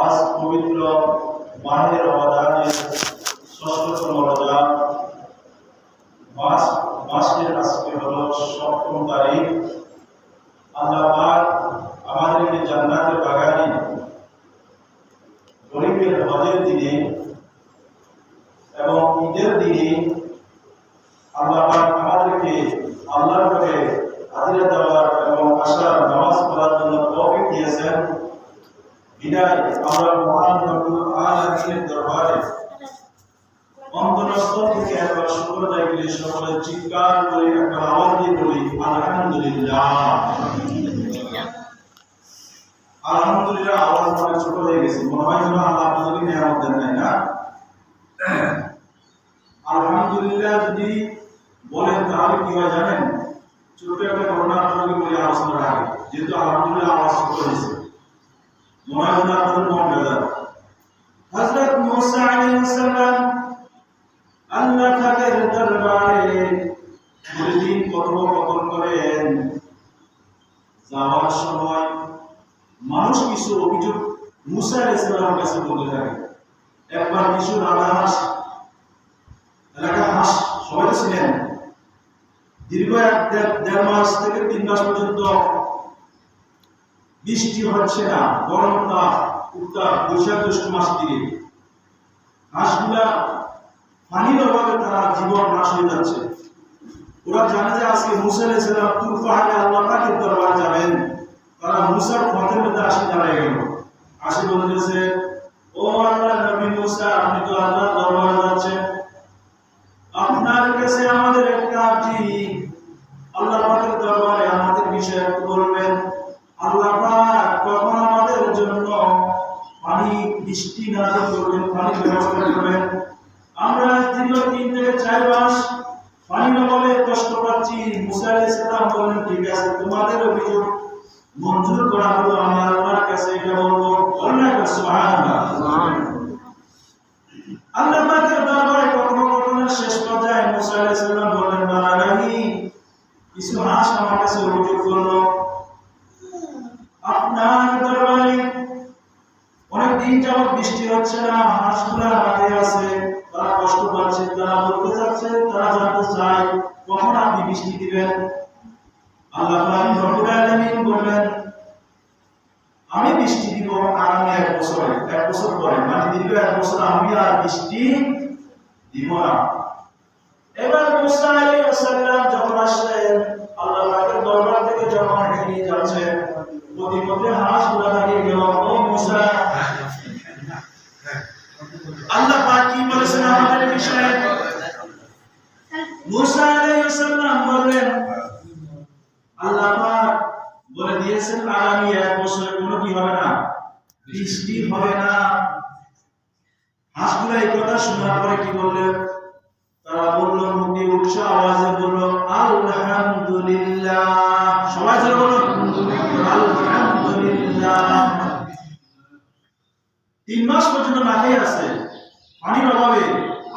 আজ পবিত্র মাহে রমাদানের ষষ্ঠতম রোজা মাসের আজকে হলো 7ম তারিখ। আল্লাহ পাক আমাদেরকে জান্নাতের বাগানে গরিবের হজের দিনে এবং ঈদের দিনে আল্লাহ পাক আমাদেরকে আল্লাহর ঘরে হাজিরা দেওয়ার এবং আসার নামাজ পড়ার জন্য তৌফিক দিয়েছেন। বিদায় আমরা মহান রব্বুল আলামিনের দরবারে অন্তরস্থল থেকে একবার শুকর আদায় করে সকলে চিৎকার করে একবার আওয়াজ দিয়ে বলি আলহামদুলিল্লাহ। আলহামদুলিল্লাহ আওয়াজ মানে ছোট হয়ে গেছে, মনে হয় যেন আল্লাহ আপনাদেরকে নিয়ামত দেন নাই না। আলহামদুলিল্লাহ যদি বলেন তাহলে কি হয় জানেন, ছোট একটা ঘটনা আপনাদেরকে বলে আলোচনা রাখি, যেহেতু আলহামদুলিল্লাহ আওয়াজ ছোট হয়েছে মনে হয় যেন আপনাদের মন বেজার। হযরত মুসা আলাইহিস সালাম আল্লাহ পাকের দরবারে প্রতিদিন কথোপকথন করেন। যাওয়ার সময় মানুষ কিছু অভিযোগ মুসা আলাইহিস সালামের কাছে বলতে থাকে। একবার কিছু রাজহাঁস, এলাকা হাঁস সবাই ছিলেন, দীর্ঘ 1.5 মাস থেকে 3 মাস পর্যন্ত বৃষ্টি হচ্ছে না, গরম তাপ উত্তাপ, বৈশাখ জ্যৈষ্ঠ মাস দিয়ে হাঁসগুলা পানির অভাবে তারা জীবন নাশ হয়ে যাচ্ছে। ওরা জানে যে আজকে মুসা আলাইহিস সালাম তুর পাহাড়ে আল্লাহ পাকের দরবারে যাবেন। তারা মুসার পথের মধ্যে আসি দাঁড়ায় গেল, আসি বলতেছে, ও আল্লাহর নবী মুসা, আপনি তো আল্লাহর দরবারে যাচ্ছেন, আপনার কাছে আমাদের একটা আর্জি, আল্লাহ পাকের দরবারে আমাদের বিষয়ে একটু বলবেন। আল্লাহ পাক কখন আমাদের জন্য পানি বৃষ্টি নাযিল করবেন, পানির ব্যবস্থা করবেন। আমরা দীর্ঘ 3 থেকে 4 মাস পানির অভাবে কষ্ট পাচ্ছি। মুসা আলাইহিস সালাম বললেন, ঠিক আছে, তোমাদের অভিযোগ মঞ্জুর করা হলো, আমি আল্লাহর কাছে এটা বলবো। আল্লাহ সুবহানাল্লাহ। আল্লাহ পাকের দরবারে কথোপকথনের শেষ পর্যায়ে মুসা আলাইহিস সালাম বললেন, বালাগাহি, কিছু হাঁস আমার কাছে অভিযোগ করলো, আপনার দরবারে অনেক দিন যাবত বৃষ্টি হচ্ছে না, হাঁসগুলা মাঠে আছে, তারা কষ্ট পাচ্ছে, তারা বলতে চাচ্ছে, তারা জানতে চায় কখন আপনি বৃষ্টি দিবেন। আল্লাহ পাক রব্বুল আলামিন বললেন, আমি বৃষ্টি দিব আগামী 1 বছরে, 1 বছর পরে, মানে দীর্ঘ 1 বছর আমি আর বৃষ্টি দিব না। এবার মুসা আলাইহিস সালাম যখন আসলেন আল্লাহ পাকের দরবার থেকে, যখন ফিরে যাচ্ছেন, প্রতিমধ্যে হাঁসগুলা দাঁড়িয়ে গেল। ও মুসা, আল্লাহ পাক কি বলেছেন আমাদের বিষয়ে? মুসা আলাইহিস সালাম বললেন, আল্লাহ পাক বলে দিয়েছেন আগামী 1 বছরে কোনো কি হবে না, বৃষ্টি হবে না। হাঁসগুলা এই কথা শোনার পরে কি বললেন? তারা বলল, মুখে উচ্চ আওয়াজে বলল আলহামদুলিল্লাহ। সবাই জোরে বলুন আলহামদুলিল্লাহ। 3 মাস পর্যন্ত না খেয়ে আছে, পানির অভাবে।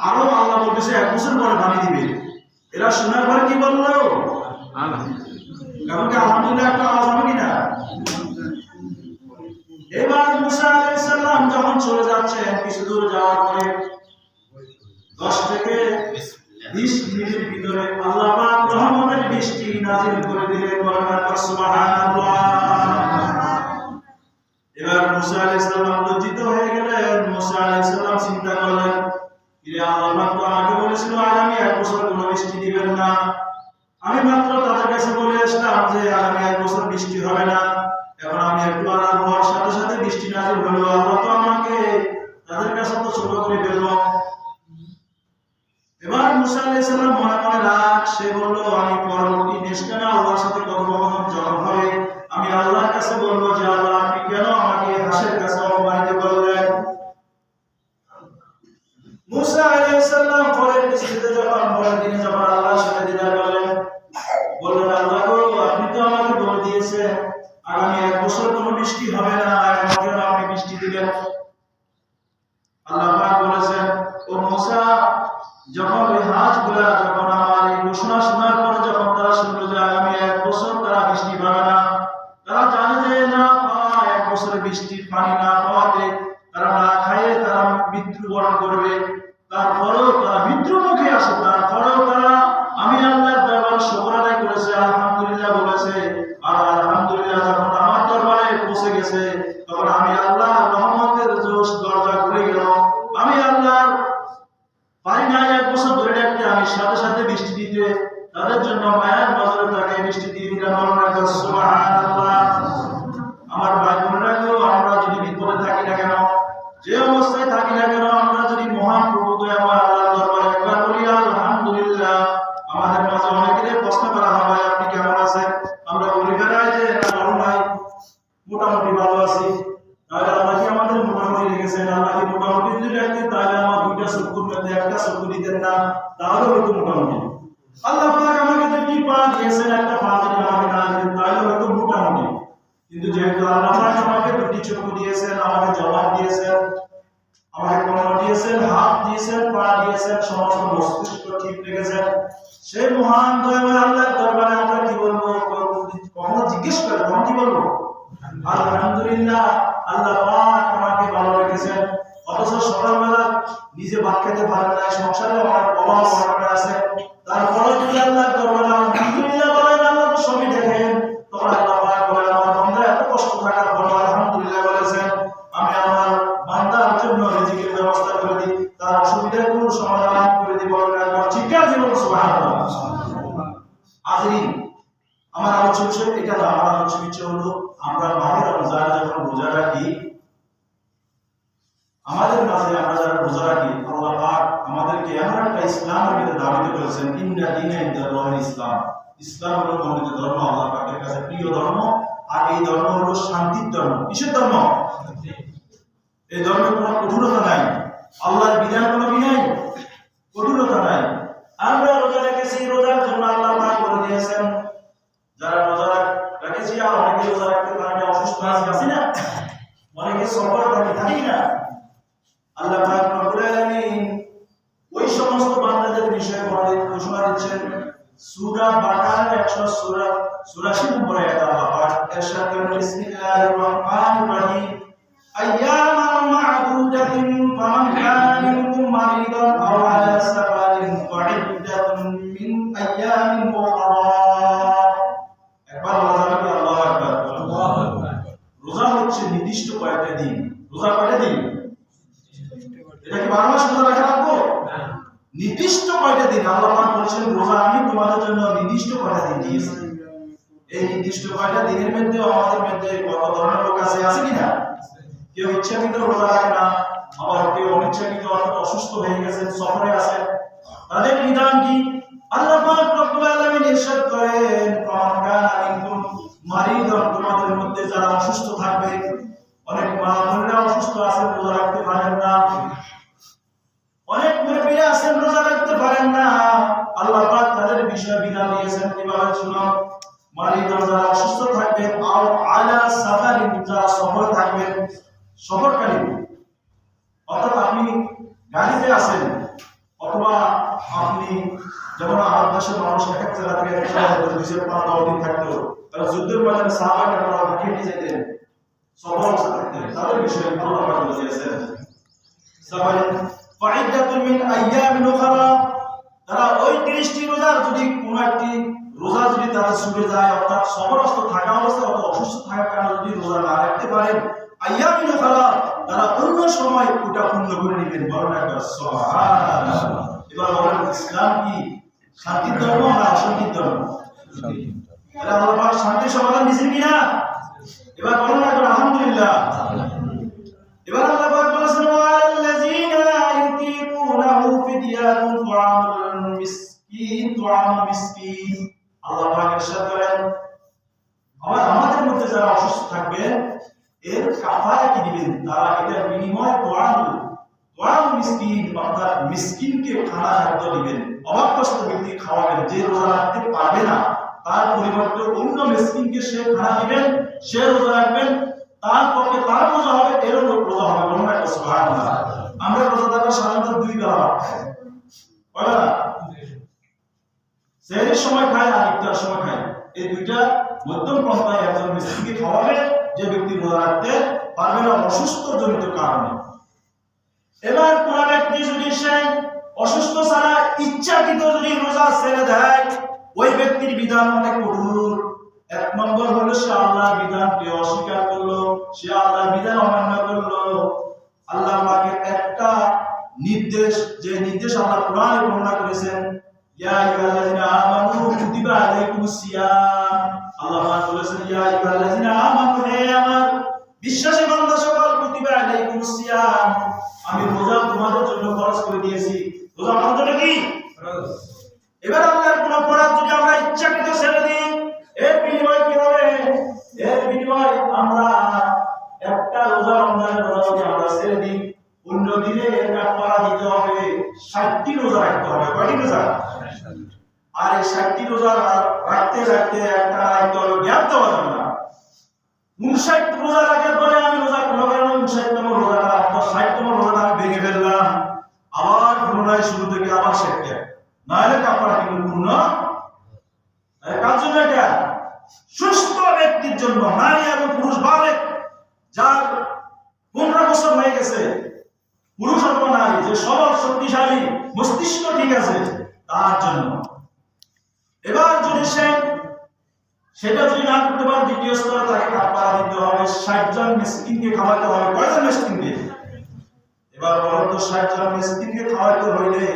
আরো আল্লাহ বলতেছে 1 বছর পরে পানি দিবে। এরা শোনার পরে কি বললো? কারণ কি আলহামদুলিল্লাহ একটা আওয়াজ হবে কিনা? এবার মুসা আলাইহিস সালাম যখন চলে যাচ্ছেন, কিছু দূর যাওয়ার পরে 10 থেকে 20 মিনিটের ভিতরে আল্লাহ পাক রহমতের বৃষ্টি নাযিল করে দিলেন। সুবহানাল্লাহ। এবার মুসা আলাইহিস সালাম লজ্জিত হয়ে গেলেন। মুসা আলাইহিস সালাম চিন্তা করলেন, যে আল্লাহ পাক তো আমাকে বলেছিল আগামী 1 বছর কোনো বৃষ্টি দিবেন না। আমি মাত্র তাদের কাছে বলে আসলাম যে আগামী 1 বছর বৃষ্টি হবে না। এখন আমি একটু আরাম হওয়ার সাথে সাথে বৃষ্টি নাযিল হলো। আল্লাহ তো আমাকে তাদের কাছে তো ছোট করে ফেলল। এবার মুসা আলাইহিস সালাম মনে মনে রাগ, সে বলল, আমি পরবর্তী নেক্সট টাইমে আল্লাহর সাথে কথোপকথন যখন হবে, আমি আল্লাহর কাছে বলবো যে আল্লাহ আপনি কেন আমাকে হাঁসের কাছে অপমানিত করলেন। মুসা আলাইহিস সালাম পরের দিনে যখন আল্লাহর সাথে দিদার করলেন, বললেন, আল্লাহ গো, আপনি তো আমাকে বলে দিয়েছেন আগামী 1 বছর কোনো বৃষ্টি হবে না, এখন কেন আপনি বৃষ্টি দিবেন? আল্লাহ পাক বলেছেন, ও মুসা, যখন ওই হাঁসগুলা যখন আমার এই ঘোষণা শোনার পরে যখন তারা শুনলো যে আগামী 1 বছর তারা বৃষ্টি পাবে না, তারা জানে যে না পাওয়া 1 বছরে বৃষ্টির পানি না পাওয়াতে তারা না খাইয়ে তারা মৃত্যুবরণ করবে। তারপরেও তারা মৃত্যু মুখে আসে, তারপরেও তারা আমি আল্লাহর দরবারে শুকর আদায় করেছে, আলহামদুলিল্লাহ বলেছে। আর আলহামদুলিল্লাহ যখন আমার দরবারে পৌঁছে গেছে, তখন আমি আল্লাহর রহমতের জোশ দরজা খুলে গেল। আমি আল্লাহর পারি না 1 বছর ধরে ডাকতে, আমি সাথে সাথে বৃষ্টি দিতে তাদের জন্য মায়ার নজরে তাকে বৃষ্টি দিয়ে দিলাম। সুবহানাল্লাহ। আমার ভাই বোনেরা, আমরা যদি বিপদে থাকি না কেন, যে অবস্থায় থাকি না কেন, আমরা যদি মহান প্রভু দয়াময় আল্লাহর দরবারে একবার বলি আলহামদুলিল্লাহ, আমাদের মাঝে অনেকেরই প্রশ্ন করা হয় আপনি কেমন আছেন? আমরা বলি বেড়াই যে না ভালো নাই, মোটামুটি ভালো আছি। তাহলে আল্লাহ কি আমাদের মোটামুটি রেখেছেন? আল্লাহ কি মোটামুটি যদি রাখতেন তাহলে আমার 2টা চক্ষুর মধ্যে 1টা চক্ষু দিতেন না, তাহলে হয়তো মোটামুটি। আল্লাহ পাক আমাকে 2টি পা দিয়েছেন, 1টা পা যদি আমাকে না দিতেন তাহলে হয়তো মোটামুটি। কিন্তু যেহেতু আল্লাহ পাক আমাকে 2টি চক্ষু দিয়েছেন, আমাকে জবান দিয়েছেন, আমাকে কর্ণ দিয়েছেন, হাত দিয়েছেন, পা দিয়েছেন, সমস্ত মস্তিষ্ক ঠিক রেখেছেন, সেই মহান দয়াময় আল্লাহর দরবারে আমরা কি বলবো? কখনো জিজ্ঞেস করে তখন কি বলবো? আলহামদুলিল্লাহ, আল্লাহ পাক আমাকে ভালো রেখেছেন। অথচ সকালবেলা নিজে ভাত খেতে পারেন না, সংসারে অনেক অভাব অনটন আছে, তারপরে যদি আল্লাহর দরবারে আলহামদুলিল্লাহ বলেন, আল্লাহ তো সবই দেখেন। তখন আল্লাহ পাক বলেন, আমার বান্দা এত কষ্ট থাকার পর আলহামদুলিল্লাহ বলেছেন, আমি আমার বান্দার জন্য রিজিকের ব্যবস্থা করে দিই, তার অসুবিধার কোনো সমাধান করে দিব। চিৎকার জীবন সুবহানাল্লাহ। আজরিন, আমার আলোচ্য বিষয় এটা না। আমার আলোচ্য বিষয় হলো আমরা মাহে রমজান যখন রোজা রাখি, আমাদের মাঝে আমরা যারা রোজা রাখি, আল্লাহ পাক আমাদেরকে এমন একটা ইসলামের ভিতরে দাবিত করেছেন, ইন্না দীনা ইনদাল্লাহিল ইসলাম। ইসলাম হলো মনোনীত ধর্ম, আল্লাহ পাকের কাছে প্রিয় ধর্ম। আর এই ধর্ম হলো শান্তির ধর্ম। কিসের ধর্ম? এই ধর্মে কোনো কঠোরতা নাই, আল্লাহর বিধান কোনো বিধান কঠোরতা নাই। আমরা রোজা রেখেছি, রোজার জন্য আল্লাহ পাক বলে দিয়েছেন, যারা রোজা রেখেছি, আর অনেকে রোজা রাখতে পারে না, অসুস্থ আছে না, অনেকে সফরে থাকি না, আল্লাহ পাক রব্বুল আলামিন ওই সমস্ত বান্দাদের বিষয়ে ঘোষণা দিচ্ছেন। সূরা বাকারার 184 নম্বর আয়াতে আল্লাহ পাক ইরশাদ করেন, বিসমিল্লাহির রহমানির রহিম, আইয়ামান মা'দুদাতিন ফামান কানা মিনকুম মারিদান আও আলা সাফারিন ফা'iদ্দাতুন মিন আইয়ামিন উখরা। একবার বলা যাবে কি আল্লাহু আকবার? আল্লাহু আকবার। রোজা হচ্ছে নির্দিষ্ট কয়েকটা দিন। রোজা কয়টা দিন? এটা কি 12 মাস রোজা রাখা লাগবে? না, নির্দিষ্ট কয়টা দিন আল্লাহ পাক বলেছেন রোজা আমি তোমাদের জন্য নির্দিষ্ট কয়টা দিন দিয়েছি। এই নির্দিষ্ট কয়টা দিনের মধ্যে আমাদের মধ্যে কত ধরনের লোক আছে কি না? কেউ ইচ্ছাকৃত রোজা রাখে না, আবার কেউ অনিচ্ছাকৃত অসুস্থ হয়ে গেছেন, সফরে আছেন, তাদের বিধান কি? আল্লাহ পাক রব্বুল আলামিন ইরশাদ করেন, ফামান কানা মিনকুম মারিদন, তোমাদের মধ্যে যারা অসুস্থ থাকবে, অনেক মা বোনেরা অসুস্থ আছেন, রোজা রাখতে পারেন না, অনেক মুরব্বীরা আছেন রোজা রাখতে পারেন না। আল্লাহ পাক তাদের বিষয়ে বিধান দিয়েছেন কিভাবে শুনো, মারিদন যারা অসুস্থ থাকবেন, আও আলা সাফারিন যারা সফরে থাকবেন, সফরকারী, অর্থাৎ আপনি গাড়িতে আছেন অথবা আপনি যেমন আরব দেশের মানুষ এক এক জায়গা থেকে এক জায়গায় 2-5 দিন থাকতো, তারা যুদ্ধের ময়দানে সাহাবারা হেঁটে যেতেন, সফর অবস্থা থাকতেন, তাদের বিষয়ে আল্লাহ পাক বলেছেন সাফারিন ফাইদাতুন মিন আইয়ামিন উখরা, তারা ওই 30টি রোজার যদি কোনো একটি রোজা যদি তারা ছুটে যায়, অর্থাৎ সফরস্থ থাকা অবস্থায় অথবা অসুস্থ থাকার কারণে যদি রোজা না রাখতে পারেন, আইয়ামিন উখরা, তারা অন্য সময় ওটা পূর্ণ করে নেবেন। বলেন একবার সুবহানাল্লাহ। এবার বলেন, ইসলাম কি শান্তির ধর্ম না অশান্তির ধর্ম? তাহলে আল্লাহ পাক শান্তির সমাধান দিয়েছেন কিনা? এবার বলেন একবার আলহামদুলিল্লাহ। এবার আল্লাহ পাক বলেছেন, ওয়াল্লাযীনা ইউতিকুনাহু ফিদিয়াতুন তুআমু মিসকিন। আল্লাহ পাক ইরশাদ করেন, আমাদের মধ্যে যারা অসুস্থ থাকবে এর কাফারা কি দিবেন, তারা এটার বিনিময়ে তুআমু মিসকিন, অর্থাৎ মিসকিনকে খানা খাদ্য দিবেন, অভাবগ্রস্ত ব্যক্তি খাওয়াবেন। যে রোজা রাখতে পারবে না তার পরিবর্তে অন্য মিসকিনকে সে খানা দিবেন, সে রোজা রাখবেন, তার পক্ষে তার রোজা হবে, এরও রোজা হবে। বলুন একটা সুবহানাল্লাহ। আমরা রোজাদাররা সাধারণত 2 বেলা খাই, কয় বেলা? সেহরির সময় খায় আর ইফতার সময় খায়, এই দুইটা মধ্যম পন্থায় একজন মিসকিনকে খাওয়াবে যে ব্যক্তি রোজা রাখতে পারবে না অসুস্থ জনিত কারণে। এবার কোন ব্যক্তি যদি সে অসুস্থ ছাড়া ইচ্ছাকৃত যদি রোজা ছেড়ে দেয়, ওই ব্যক্তির বিধান অনেক কঠোর। 1 নম্বর হলো সে আল্লাহর বিধানকে অস্বীকার করলো, সে আল্লাহর বিধান অমান্য করলো। আল্লাহ পাকের একটা নির্দেশ, যে নির্দেশ আল্লাহ কোরআনে বর্ণনা করেছেন, ইয়া আইয়ুহাল্লাযিনা আমানু কুতিবা আলাইকুমুস সিয়াম। আল্লাহ পাক বলেছেন, ইয়া আইয়ুহাল্লাযিনা আমানু, হে আমার বিশ্বাসী বান্দা সকল, কুতিবা আলাইকুমুস সিয়াম, আমি রোজা তোমাদের জন্য ফরজ করে দিয়েছি। রোজা আমাদের কি ফরজ। এবার আল্লাহর কোন ফরজ যদি আমরা ইচ্ছাকৃত ছেড়ে দিই, এর বিনিময়ে কি হবে? এর বিনিময়ে আমরা একটা রোজা, রমজানের রোজা যদি আমরা ছেড়ে দিই, অন্য দিনে এর কাফারা দিতে হবে, 60টি রোজা রাখতে হবে। কয়টি রোজা? আর এই 60টি রোজা রাখতে রাখতে একটা রাখতে হবে, গ্যাপ দেওয়া যাবে না। 59 রোজা রাখার পরে আমি রোজা কোনো কারণে 59তম রোজাটা অথবা 60তম রোজাটা আমি ভেঙে ফেললাম, আবার পুনরায় শুরু থেকে আবার শেখতে, নাহলে কাফারা কিন্তু পূর্ণ। কার জন্য এটা? সুস্থ ব্যক্তির জন্য, নারী এবং পুরুষ বালেক, যার 15 বছর হয়ে গেছে, পুরুষ অথবা নারী, যে সবল শক্তিশালী মস্তিষ্ক ঠিক আছে, তার জন্য। এবার যদি সেটা যদি না করতে পারে, দ্বিতীয় স্তরে তাকে কাফারা দিতে হবে, 60 জন মিসকিনকে খাওয়াতে হবে। কয়জন মিসকিনকে? এবার বলুন তো, 60 জন মিসকিনকে খাওয়াতে হইলে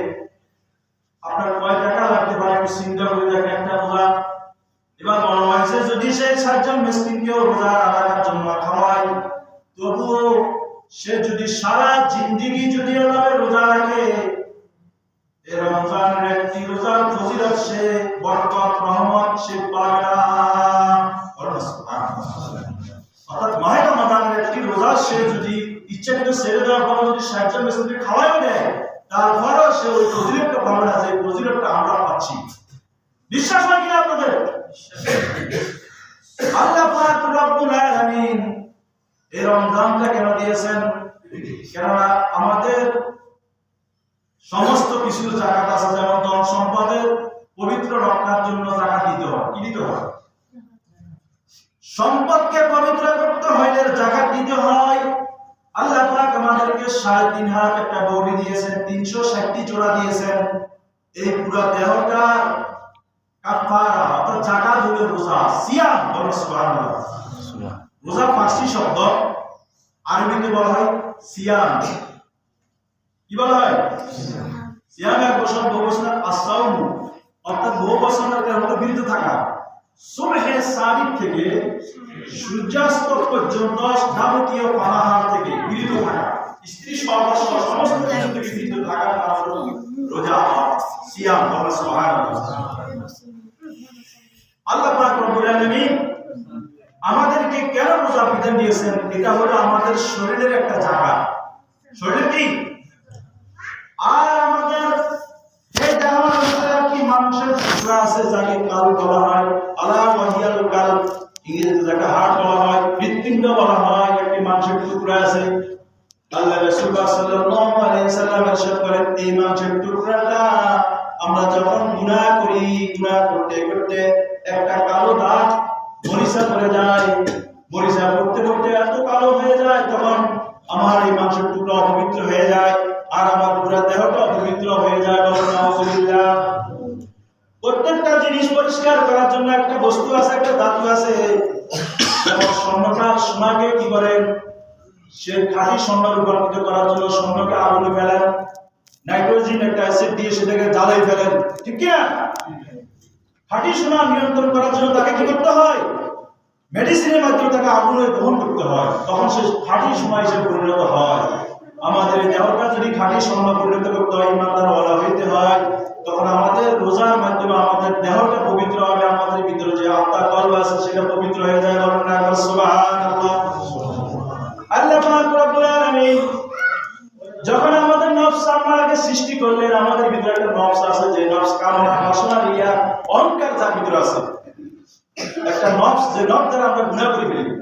আপনার কয় টাকা লাগতে পারে একটু চিন্তা করে দেখেন একটা রোজা। এবার বলা হয়েছে, যদি সে 60 জন মিসকিনকেও রোজা রাখার জন্য খাওয়ায়, তবুও সে যদি সারা জিন্দেগি যদি এভাবে রোজা রাখে, এই রমজানের একটি রোজার ফজিলত, সে বরকত রহমত সে পাবে না। অর্থাৎ মাহে রমজানের একটি রোজা সে যদি ইচ্ছাকৃত ছেড়ে দেওয়ার পর যদি 60 জন মিসকিনকে খাওয়াইও দেয়, তারপরও সে ওই ফজিলতটা পাবে না, যে ফজিলতটা আমরা পাচ্ছি। বিশ্বাস হয় কিনা আপনাদের? আল্লাহ পাক রব্বুল আলামিন এই রমজানটা কেন দিয়েছেন? কেননা আমাদের সমস্ত কিছু জাকাত আছে, যেমন ধন সম্পদের পবিত্র রক্ষার জন্য জাকাত দিতে হয়। কি দিতে হয়? সম্পদকে পবিত্র করতে হইলে জাকাত দিতে হয়। আল্লাহ পাক আমাদেরকে 3.5 হাত একটা বডি দিয়েছেন, 360টি জোড়া দিয়েছেন। এই পুরো দেহটা কাফারা, অর্থাৎ জাকাত হলো রোজা, সিয়াম। বলো সুবহানাল্লাহ। রোজা ফার্সি শব্দ, আরবিতে বলা হয় সিয়াম। কি বলা হয়? সিয়াম। এক বছর বহুবচন আসাউম, অর্থাৎ বহুবচনের হলো বিরত থাকা। সুবহে সাদিক থেকে সূর্যাস্ত পর্যন্ত যাবতীয় পানাহার থেকে বিরত থাকা, স্ত্রী সহবাস সমস্ত কিছু থেকে বিরত থাকার নাম হলো রোজা, সিয়াম। বলো সুবহানাল্লাহ। আল্লাহ পাক রব্বুল আলামিন আমাদেরকে কেন রোজা বিধান দিয়েছেন? এটা হলো আমাদের শরীরের একটা জায়গা, শরীর কি, আর আমাদের এই জায়গার ভিতরে কি মানুষের টুকরা আছে যাকে কাল বলা হয়, আলা ওয়াহিয়াল কাল, ইংরেজিতে যাকে হার্ট বলা হয়, হৃৎপিণ্ড বলা হয়, একটি মানুষের টুকরা আছে। আল্লাহ রাসূল সাল্লাল্লাহু আলাইহি ওয়াসাল্লাম ইরশাদ করেন, এই মানুষের টুকরাটা আমরা যখন গুনাহ করি, গুনাহ করতে করতে একটা কালো দাগ মরিচা করে যায়, মরিচা করতে করতে এত কালো হয়ে যায়, তখন আমার এই মাংসের টুকরা অপবিত্র হয়ে যায়, আর আমার পুরো দেহটা অপবিত্র হয়ে যায়। আলহামদুলিল্লাহ। প্রত্যেকটা জিনিস পরিষ্কার করার জন্য একটা বস্তু আছে, একটা ধাতু আছে। সোনাকে কি করেন, সে খাঁটি স্বর্ণ রূপান্তরিত করার জন্য স্বর্ণকে আগুনে ফেলেন, নাইট্রোজেন একটা অ্যাসিড দিয়ে সেটাকে জ্বালাই ফেলেন, ঠিক কি না? খাঁটি সোনা নিয়ন্ত্রণ করার জন্য তাকে কি করতে হয়? মেডিসিনের মাধ্যমে তাকে আগুনে দহন করতে হয়, তখন সে খাঁটি সোনা হিসেবে পরিণত হয়। আমাদের দেহটা যদি খাঁটি সোনা পরিণত করতে হয়, ইমানদার ওয়ালা হইতে হয়, তখন আমাদের রোজার মাধ্যমে আমাদের দেহটা পবিত্র হবে, আমাদের ভিতরে যে আত্মা কলব আছে সেটা পবিত্র হয়ে যায়। বলেন না সুবহানাল্লাহ। আল্লাহ পাক রব্বুল আলামিন যখন আমাদের নফস আমাকে সৃষ্টি করলেন, আমাদের ভিতরে একটা নফস আছে, যে নফস কামনা বাসনা রিয়া অহংকার যার ভিতরে আছে, একটা নফস, যে নফস দ্বারা আমরা গুনাহ করে ফেলি।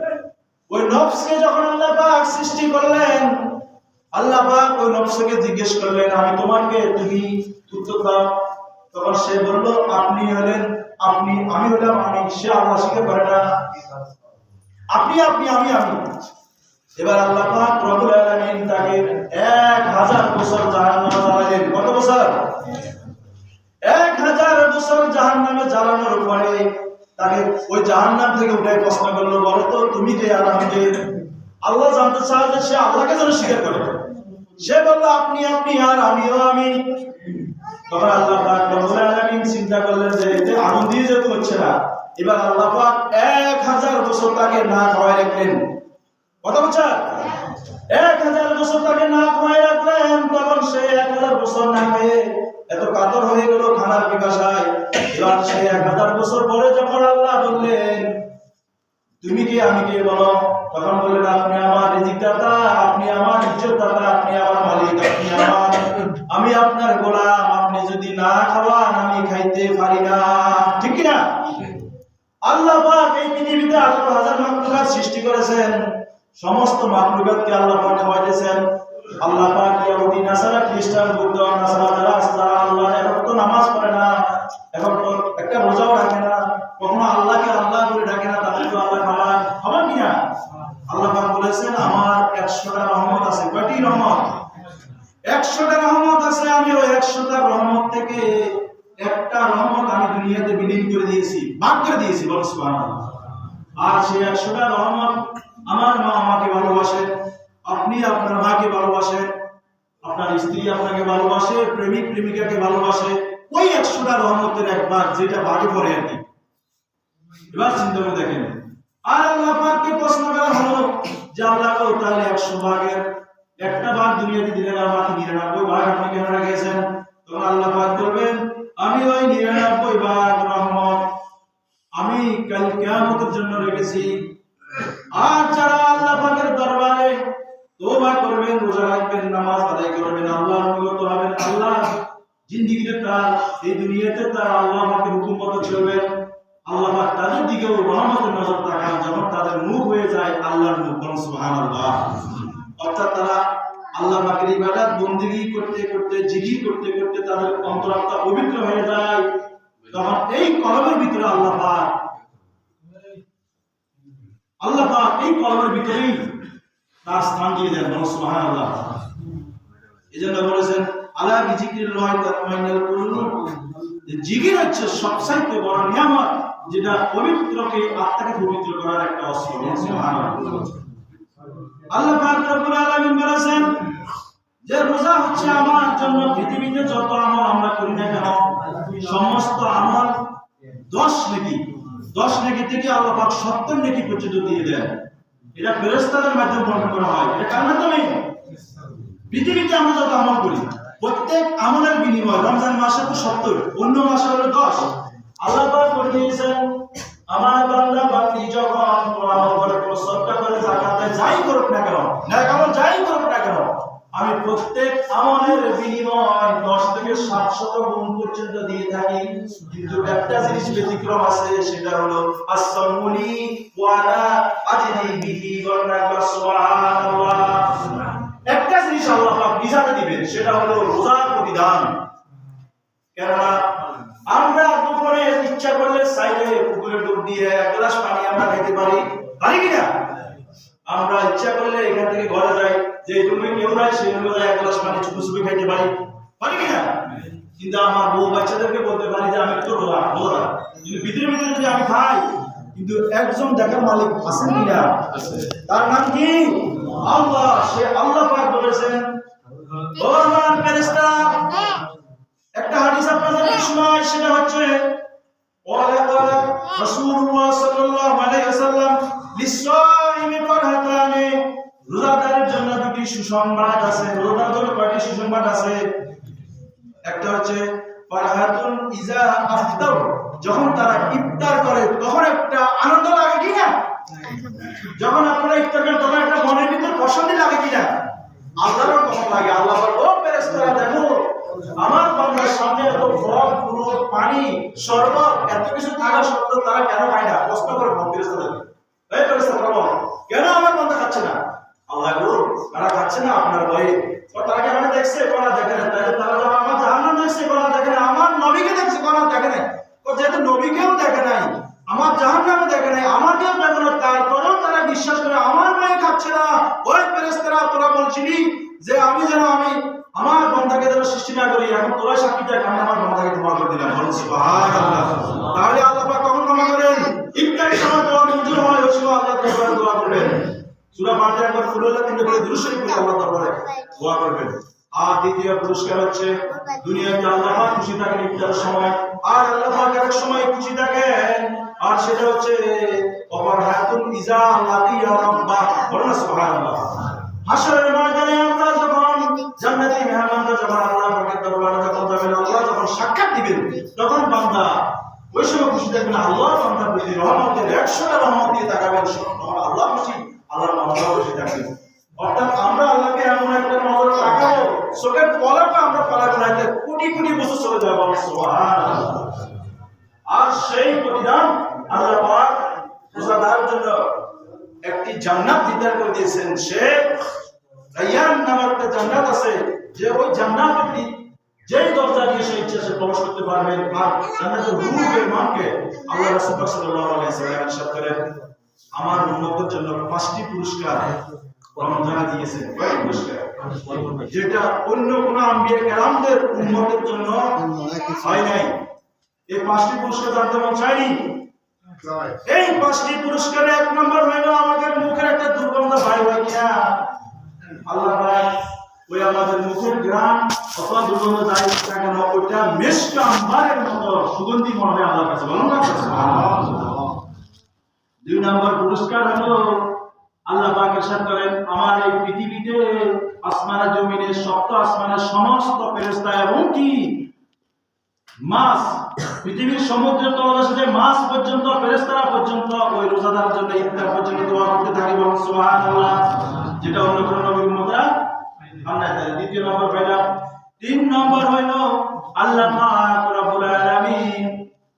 ওই নফসকে যখন আল্লাহ পাক সৃষ্টি করলেন, আল্লাহ পাক ওই নফসকে জিজ্ঞেস করলেন, আমি তোমাকে, তুমি উত্তর দাও। তখন সে বলল, আপনি হলেন আপনি, আমি হলাম আমি। সে আল্লাহ স্বীকার করে না, আপনি আপনি আমি আমি। এবার আল্লাহ পাক রব্বুল আলামিন তাকে 1000 বছর জাহান্নামে জ্বালালেন। কত বছর? 1000 বছর জাহান্নামে জ্বালানোর পরে তাকে ওই জাহান্নাম থেকে উঠে প্রশ্ন করলো, বলো তো তুমি কে আর আমি কে? আল্লাহ জানতে চায় যে সে আল্লাহকে যেন স্বীকার করে। সে বলল, আপনি আপনি আর আমিও আমি। তখন আল্লাহ পাক রব্বুল আলামিন চিন্তা করলেন যে এতে আগুন দিয়ে যেতে হচ্ছে না। এবার আল্লাহ পাক 1000 বছর তাকে না খাওয়াই রাখলেন। কত বছর? 1000 বছর তাকে না খাওয়াই রাখলেন। তখন সে 1000 বছর না খেয়ে এত কাতর হয়ে গেল খানার পিপাসায়। এবার সে 1000 বছর পরে যখন আল্লাহ বললেন, তুমি কি আমি কে বলো? তখন বললেন, আপনি আমার রিজিক দাতা, আপনি আমার ইজ্জত দাতা, আপনি আমার মালিক, আপনি আমার, আমি আপনার গোলাম, আপনি যদি না খাওয়ান আমি খাইতে পারি না, ঠিক কি না? আল্লাহ পাক এই পৃথিবীতে 18,000 মাখলুকাত সৃষ্টি করেছেন, সমস্ত মাখলুকাতকে আল্লাহ পাক খাওয়াইতেছেন। আল্লাহ পাক ইহুদি নাসারা খ্রিস্টান বৌদ্ধ নাসারা যারা আছে, যারা আল্লাহর এক ওয়াক্ত নামাজ পড়ে না, এখন একটা রোজাও রাখে না, কখনো আল্লাহকে আল্লাহ বলে ডাকে না, তাদেরকে আল্লাহ খাওয়ায়, খাবার কিনা? আল্লাহ পাক বলেছেন, আমার 100টা রহমত আছে। কয়টি রহমত? 100টা রহমত আছে। আমি ওই 100টা রহমত থেকে একটা রহমত আমি দুনিয়াতে বিলীন করে দিয়েছি, ভাগ করে দিয়েছি। বল সুবহানাল্লাহ। আর সেই 100টা রহমত, আমার মা আমাকে ভালোবাসে, আপনি আপনার মাকে ভালোবাসেন, আপনার স্ত্রী আপনাকে ভালোবাসে, প্রেমিক প্রেমিকাকে ভালোবাসে। ওই 100টা রহমতের একবার যেটা ভাগে পড়ে আর কি। এবার চিন্তা করে দেখেন, আর আল্লাহ পাককে প্রশ্ন করা হলো যে আল্লাহ গো, তাহলে 100 ভাগের একটা ভাগ দুনিয়াতে দিলেন, আর বাকি 99 ভাগ আপনি কেন রেখেছেন? তখন আল্লাহ পাক বলবেন, আমি ওই 99 ভাগ রহমত আমি কাল কিয়ামতের জন্য রেখেছি। আর যারা আল্লাহ পাকের দরবারে তওবা করবেন, রোজা রাখবেন, নামাজ আদায় করবেন, আল্লাহর অনুগত হবেন, আল্লাহ জিন্দেগিতে তার, এই দুনিয়াতে তার আল্লাহ পাকের হুকুম মতো চলবেন, আল্লাহ পাক তাদের দিকেও রহমতের নজর তাকান, যখন তাদের মুখ হয়ে যায় আল্লাহর মুখ। সুবহানাল্লাহ। অর্থাৎ তারা আল্লাহ পাকের ইবাদত বন্দেগী করতে করতে, জিকির করতে করতে তাদের অন্তরাত্মা পবিত্র হয়ে যায়, তখন এই কলমের ভিতরে আল্লাহ পাক এই কলমের ভিতরেই তার স্থান দিয়ে দেন। সুবহানাল্লাহ। এজন্য বলেছেন, আলা বিজিকিরিল্লাহি তাতমাইন্নুল কুলুব, জিকির হচ্ছে সবচাইতে বড় নিয়ামত, যেটা পবিত্রকে, আত্মাকে পবিত্র করার একটা অস্ত্র। সুবহানাল্লাহ। আল্লাহ পাক রব্বুল আলামিন বলেছেন যে রোজা হচ্ছে আমার জন্য, পৃথিবীতে যত আমল আমরা করি না কেন, সমস্ত আমল 10 নেকি থেকে আল্লাহ পাক 70 নেকি পর্যন্ত দিয়ে দেন। এটা ফেরেশতাদের মাধ্যমে বর্ণনা করা হয়। এটা কার মাধ্যমে? পৃথিবীতে আমরা যত আমল করি, প্রত্যেক আমলের বিনিময়, রমজান মাসে তো 70, অন্য মাসে হলো 10। আল্লাহ পাক করে দিয়েছেন, আমার বান্দা বান্দি যখন কোরআন করে শ্রদ্ধা করে যাকাত দেয়, যাই করুক না কেন, নেক আমল যাই করুক না কেন, আমি প্রত্যেক আমলের বিনিময় 10 থেকে 700 গুণ পর্যন্ত দিয়ে থাকি। কিন্তু একটা জিনিস ব্যতিক্রম আছে, সেটা হলো আসসামুলি ওয়ালা আজরি বিহি ওয়া সুবহানাল্লাহ। একটা জিনিস আল্লাহ পাক বিজাতে দিবেন, সেটা হলো রোজার প্রতিদান। কেননা আমরা দুপুরে ইচ্ছা করলে চাইলে পুকুরে ডুব দিয়ে এক গ্লাস পানি আমরা খেতে পারি, পারি কিনা? আমরা ইচ্ছা করলে এখান থেকে ঘরে যাই, যে রুমে কেউ নাই সেই রুমে যাই এক গ্লাস পানি চুপি চুপি খাইতে পারি, পারি কিনা? কিন্তু আমার বউ বাচ্চাদেরকে বলতে পারি যে আমি তো রোজা, কিন্তু ভিতরে ভিতরে যদি আমি খাই, কিন্তু একজন দেখার মালিক আছেন কিনা? তার নাম কি? আল্লাহ। সে আল্লাহ পাক বলেছেন, ও আমার ফেরেশতা, একটা হাদিস আপনাদের শোনাই, সেটা হচ্ছে রাসূলুল্লাহ সাল্লাল্লাহু আলাইহি ওয়াসাল্লাম লিসাইমি ফারহাতানি, রোজাদারের জন্য দুটি সুসংবাদ আছে। রোজাদারের জন্য কয়টি সুসংবাদ আছে? একটা হচ্ছে ফারহাতুন ইজা আফতার, যখন তারা ইফতার করে তখন একটা আনন্দ লাগে কিনা? যখন আপনারা ইফতার করেন তখন একটা মনের ভিতর প্রশান্তি লাগে কিনা? আল্লাহরও কখন লাগে। আল্লাহ বলে, ও ফেরেশতারা দেখো, আমার বান্দার সামনে এত ফল, ফুল, পানি, শরবত এত কিছু থাকা সত্ত্বেও তারা কেন খায় না? প্রশ্ন করে ফেরেশতাদেরকে, এই ফেরেশতারা বলো, কেন আমার বান্দা খাচ্ছে না? আল্লাহ গো, তারা খাচ্ছে না আপনার ভয়ে। তারা কি আমাকে দেখছে? কোনা দেখে না। তাহলে তারা যখন আমার জাহান্নাম দেখছে, কোনা দেখে না। আমার নবীকে দেখছে, কোনা দেখে না। যেহেতু নবীকেও দেখে নাই, আমার জাহান্নামে দেখে নাই, আমাকেও দেখে না, তারপরেও তারা বিশ্বাস করে আমার ভয়ে খাচ্ছে না। ওই ফেরেশতারা, তোরা বলছিলি যে আমি আমার বান্দাকে যেন সৃষ্টি না করি, এখন তোরা সাক্ষী দেখ, আমি আমার বান্দাকে ক্ষমা করে দিলাম। বলুন সুবহানাল্লাহ। তাহলে আল্লাহ পাক কখন ক্ষমা করেন? ইফতারের সময় দোয়া মঞ্জুর হয়, ওই সময় আল্লাহ দরবারে দোয়া করবেন। সূরা ফাতিহা একবার ফুল হলে 3 করে দুরূদ শরীফ পড়ে আল্লাহ দরবারে দোয়া করবেন। আর দ্বিতীয় পুরস্কার হচ্ছে, দুনিয়াতে আল্লাহ পাক খুশি থাকেন ইফতারের সময়, আর আল্লাহ পাক এক সময় খুশি থাকেন, আর সেটা হচ্ছে ফারহাতুন ইজা লাকিয়া রাব্বা। বলুন সুবহানাল্লাহ। হাশরের ময়দানে আমরা যখন জান্নাতি মেহমানরা যখন আল্লাহ পাকের দরবারে যখন যাবেন, আল্লাহ যখন সাক্ষাৎ দিবেন, তখন বান্দা ওই সময় খুশি থাকবেন। আল্লাহ বান্দার প্রতি রহমতের 100টা রহমত দিয়ে তাকাবেন, আল্লাহ খুশি, আল্লাহর বান্দা খুশি থাকবেন। অর্থাৎ আমরা আল্লাহকে এমন একটা নজর তাকাবো, চোখের পলকটা আমরা পালাবো না, কোটি কোটি বছর চলে যাবো। সুবহানাল্লাহ। আর সেই প্রতিদান আল্লাহ পাক রোজাদারের জন্য একটি জান্নাত নির্ধারণ করে দিয়েছেন। সে রায়্যান নামক একটা জান্নাত আছে, যে ওই জান্নাতে যেই দরজা দিয়ে সে ইচ্ছা সে প্রবেশ করতে পারবে। আর জান্নাতের রূহের মানকে আল্লাহ রাসূল সাল্লাল্লাহু আলাইহি ওয়াসাল্লাম ইরশাদ করেন, আমার উম্মতের জন্য 5টি পুরস্কার রমজানে দিয়েছেন। কয় পুরস্কার? যেটা অন্য কোন আম্বিয়া কেরামদের উম্মতের জন্য হয় নাই। এই 5টি পুরস্কার জানতে মন চাইনি? এই 5টি পুরস্কারে 1 নম্বর হলো আমাদের মুখের একটা দুর্গন্ধ বাইর হয় কিনা? আল্লাহ পাক ওই আমাদের মুখের ঘ্রাণ অথবা দুর্গন্ধ যাই না কেন, ওইটা মিষ্টি আম্বারের মতো সুগন্ধি মনে হয় আল্লাহর কাছে। বলুন না সুবহানাল্লাহ। 2 নম্বর পুরস্কার হলো আল্লাহ পাক ইরশাদ করেন, আমার এই পৃথিবীতে আসমানে জমিনে সপ্ত আসমানের সমস্ত ফেরেশতা এবং কি মাছ, পৃথিবীর সমুদ্রের তলদেশে যে মাছ পর্যন্ত, ফেরেশতারা পর্যন্ত ওই রোজাদারের জন্য ইফতার পর্যন্ত দোয়া করতে থাকে। বলুন সুবহানাল্লাহ। যেটা অন্য কোন নবীর উম্মতরা আমরা জানি। 2 নম্বর পাইলাম। 3 নম্বর হইল আল্লাহ পাক রব্বুল আলামিন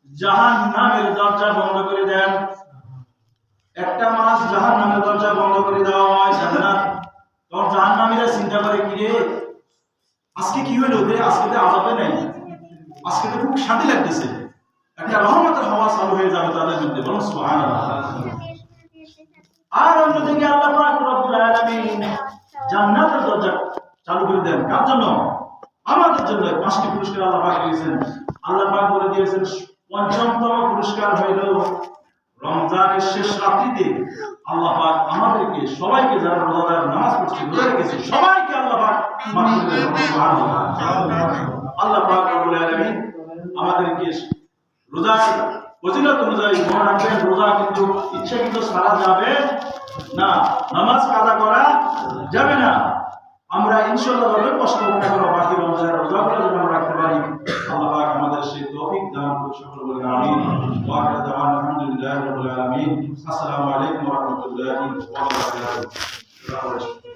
জাহান্নামের দরজা বন্ধ করে দেন। একটা মাস জাহান্নামের দরজা বন্ধ করে দেওয়া হয়, জান্নাত। তখন জাহান্নামীরা চিন্তা করে, কি রে আজকে কি হইল? আজকে তো আযাবে নাই, আজকে তো খুব শান্তি লাগতেছে, একটা রহমতের হাওয়া চালু হয়ে যাবে তাদের মধ্যে। বলুন সুবহানাল্লাহ। আর অন্যদিকে আল্লাহ পাক রব্বুল আলামিন জান্নাতের দরজা চালু করে দেন। কার জন্য? আমাদের জন্য। 5টি পুরস্কার আল্লাহ পাক দিয়েছেন। আল্লাহ পাক বলে দিয়েছেন, 5ম পুরস্কার হইল রমজানের শেষ রাত্রিতে আল্লাহ পাক আমাদেরকে সবাইকে, যারা রোজাদার নামাজ পড়ছে, রোজা রেখেছে, সবাইকে আল্লাহ পাক মাফ করে দেন। সুবহানাল্লাহ। আল্লাহ পাক রব্বুল আলামিন আমাদেরকে রোজার ফজিলত অনুযায়ী মনে রাখবেন, রোজা কিন্তু ইচ্ছাকৃত ছাড়া যাবে না, নামাজ কাজা করা যাবে না। আমরা ইনশাআল্লাহ যত কষ্ট করে বাকি রমজানের রোজাগুলো যেন আমরা রাখতে পারি, আল্লাহ পাক আমাদের সেই তৌফিক দান করুন। সকলে বলি আমিন। ওয়া আখিরু দাওয়ানা আলহামদুলিল্লাহ। আল্লাহ হাফেজ।